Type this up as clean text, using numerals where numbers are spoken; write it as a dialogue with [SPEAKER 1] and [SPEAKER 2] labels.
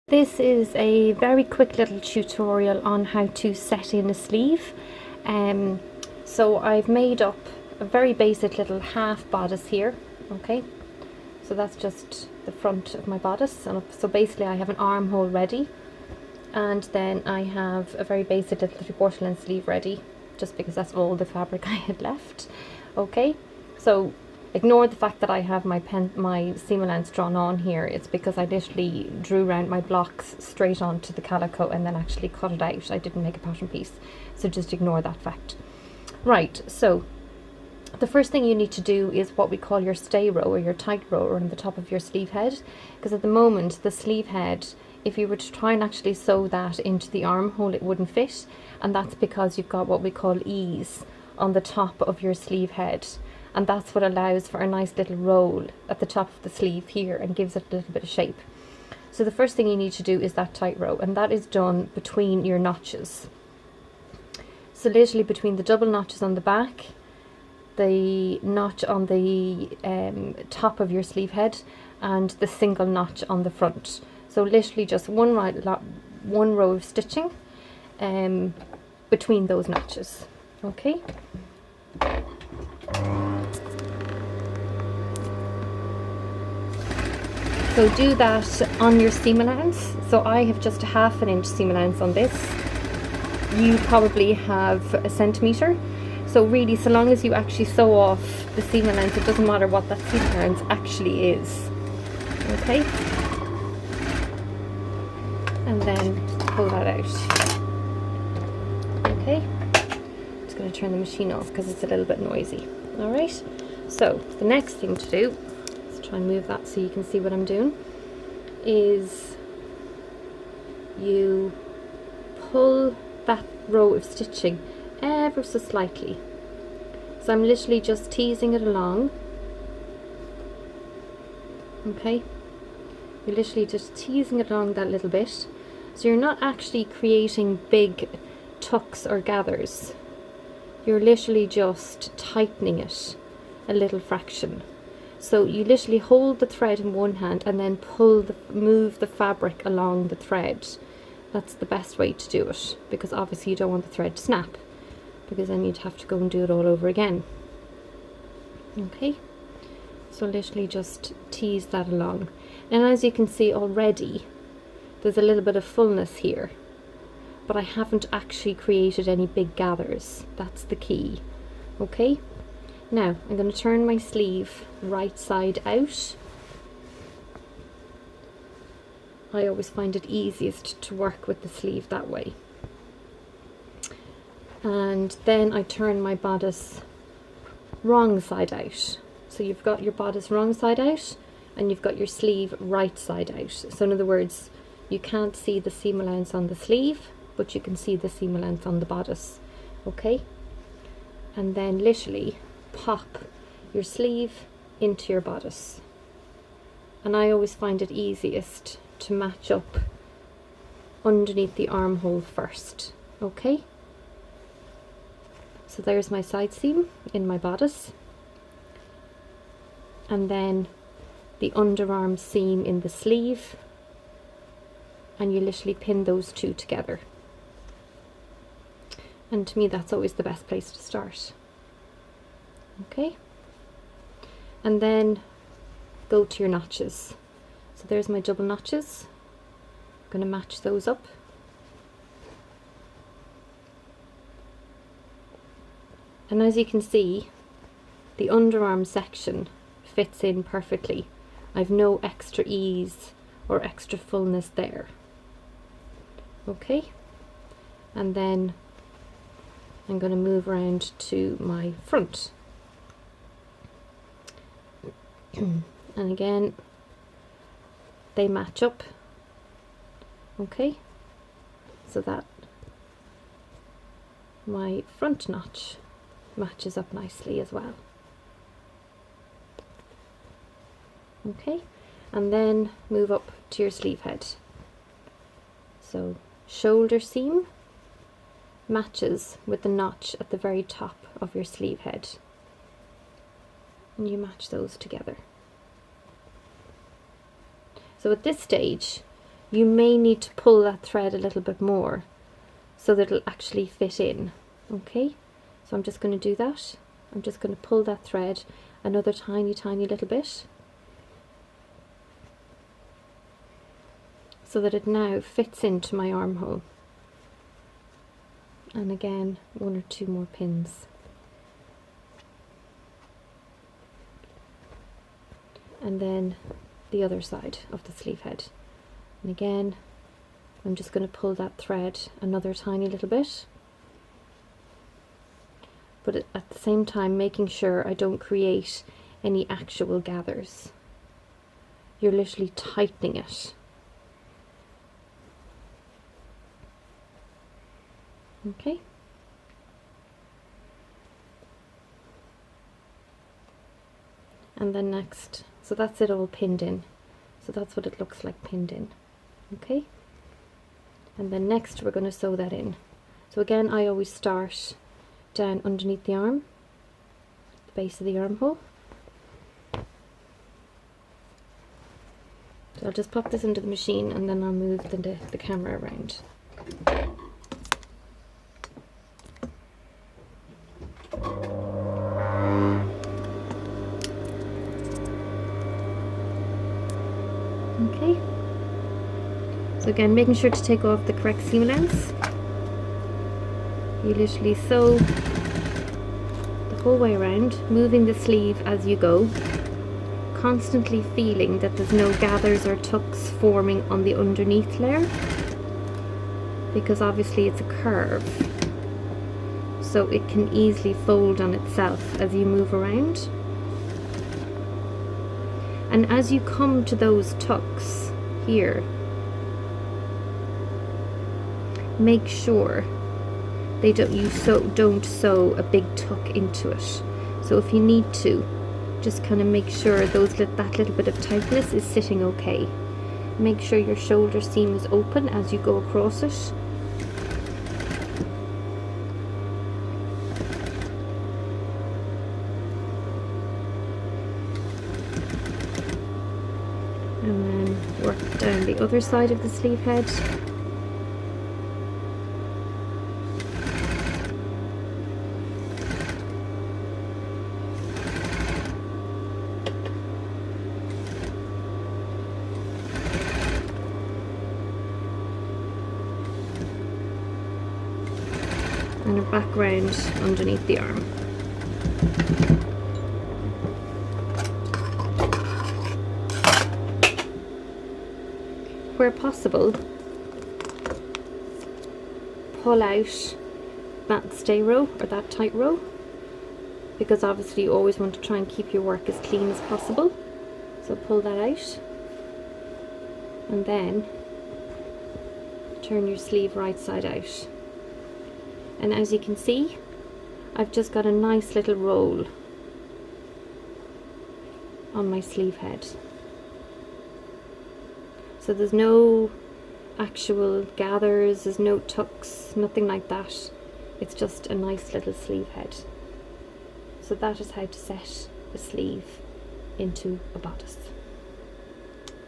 [SPEAKER 1] This is a very quick little tutorial on how to set in a sleeve. So I've made up a very basic little half bodice here, okay? So that's just the front of my bodice. And so basically I have an armhole ready, and then I have a very basic little 3/4 length sleeve ready, just because that's all the fabric I had left, okay? So ignore the fact that I have my seam allowance drawn on here. It's because I literally drew around my blocks straight onto the calico and then actually cut it out. I didn't make a pattern piece, so just ignore that fact. Right, so the first thing you need to do is what we call your stay row, or your tight row, on the top of your sleeve head, because at the moment the sleeve head, if you were to try and actually sew that into the armhole, it wouldn't fit, and that's because you've got what we call ease on the top of your sleeve head. And that's what allows for a nice little roll at the top of the sleeve here and gives it a little bit of shape. So the first thing you need to do is that tight row, and that is done between your notches. So literally between the double notches on the back, the notch on the top of your sleeve head, and the single notch on the front. So literally just one row of stitching between those notches, okay? So do that on your seam allowance. So I have just a 1/2 inch seam allowance on this. You probably have a centimetre. So really, so long as you actually sew off the seam allowance, it doesn't matter what that seam allowance actually is. Okay? And then pull that out. Okay? I'm just going to turn the machine off because it's a little bit noisy. Alright? So the next thing to do, try and move that so you can see what I'm doing, is you pull that row of stitching ever so slightly. So I'm literally just teasing it along. Okay, you're literally just teasing it along that little bit, so you're not actually creating big tucks or gathers. You're literally just tightening it a little fraction. So you literally hold the thread in one hand and then move the fabric along the thread. That's the best way to do it, because obviously you don't want the thread to snap, because then you'd have to go and do it all over again. Okay, so literally just tease that along. And as you can see already, there's a little bit of fullness here, but I haven't actually created any big gathers. That's the key. Okay. Now, I'm going to turn my sleeve right side out. I always find it easiest to work with the sleeve that way. And then I turn my bodice wrong side out. So you've got your bodice wrong side out, and you've got your sleeve right side out. So in other words, you can't see the seam allowance on the sleeve, but you can see the seam allowance on the bodice. Okay? And then literally pop your sleeve into your bodice, and I always find it easiest to match up underneath the armhole first. Okay, so there's my side seam in my bodice, and then the underarm seam in the sleeve, and you literally pin those two together. And to me, that's always the best place to start. Okay, and then go to your notches. So there's my double notches. I'm going to match those up. And as you can see, the underarm section fits in perfectly. I've no extra ease or extra fullness there. Okay, and then I'm going to move around to my front. And again, they match up. Okay, so that my front notch matches up nicely as well. Okay, and then move up to your sleeve head. So shoulder seam matches with the notch at the very top of your sleeve head, and you match those together. So at this stage you may need to pull that thread a little bit more so that it'll actually fit in. Okay, so I'm just going to do that. I'm just going to pull that thread another tiny little bit so that it now fits into my armhole. And again, 1 or 2 more pins. And then the other side of the sleeve head. And again, I'm just going to pull that thread another tiny little bit, but at the same time making sure I don't create any actual gathers. You're literally tightening it. Okay. And then next, so that's it all pinned in. So that's what it looks like pinned in. Okay. And then next we're going to sew that in. So again, I always start down underneath the arm, the base of the armhole. So I'll just pop this into the machine and then I'll move the camera around. Okay. So again, making sure to take off the correct seam allowance. You literally sew the whole way around, moving the sleeve as you go, constantly feeling that there's no gathers or tucks forming on the underneath layer, because obviously it's a curve, so it can easily fold on itself as you move around. And as you come to those tucks here, make sure don't sew a big tuck into it. So if you need to, just kind of make sure that little bit of tightness is sitting okay. Make sure your shoulder seam is open as you go across it. And then work down the other side of the sleeve head. And a background underneath the arm. Where possible, pull out that stay row or that tight row, because obviously you always want to try and keep your work as clean as possible. So pull that out and then turn your sleeve right side out. And as you can see, I've just got a nice little roll on my sleeve head. So there's no actual gathers, there's no tucks, nothing like that. It's just a nice little sleeve head. So that is how to set a sleeve into a bodice.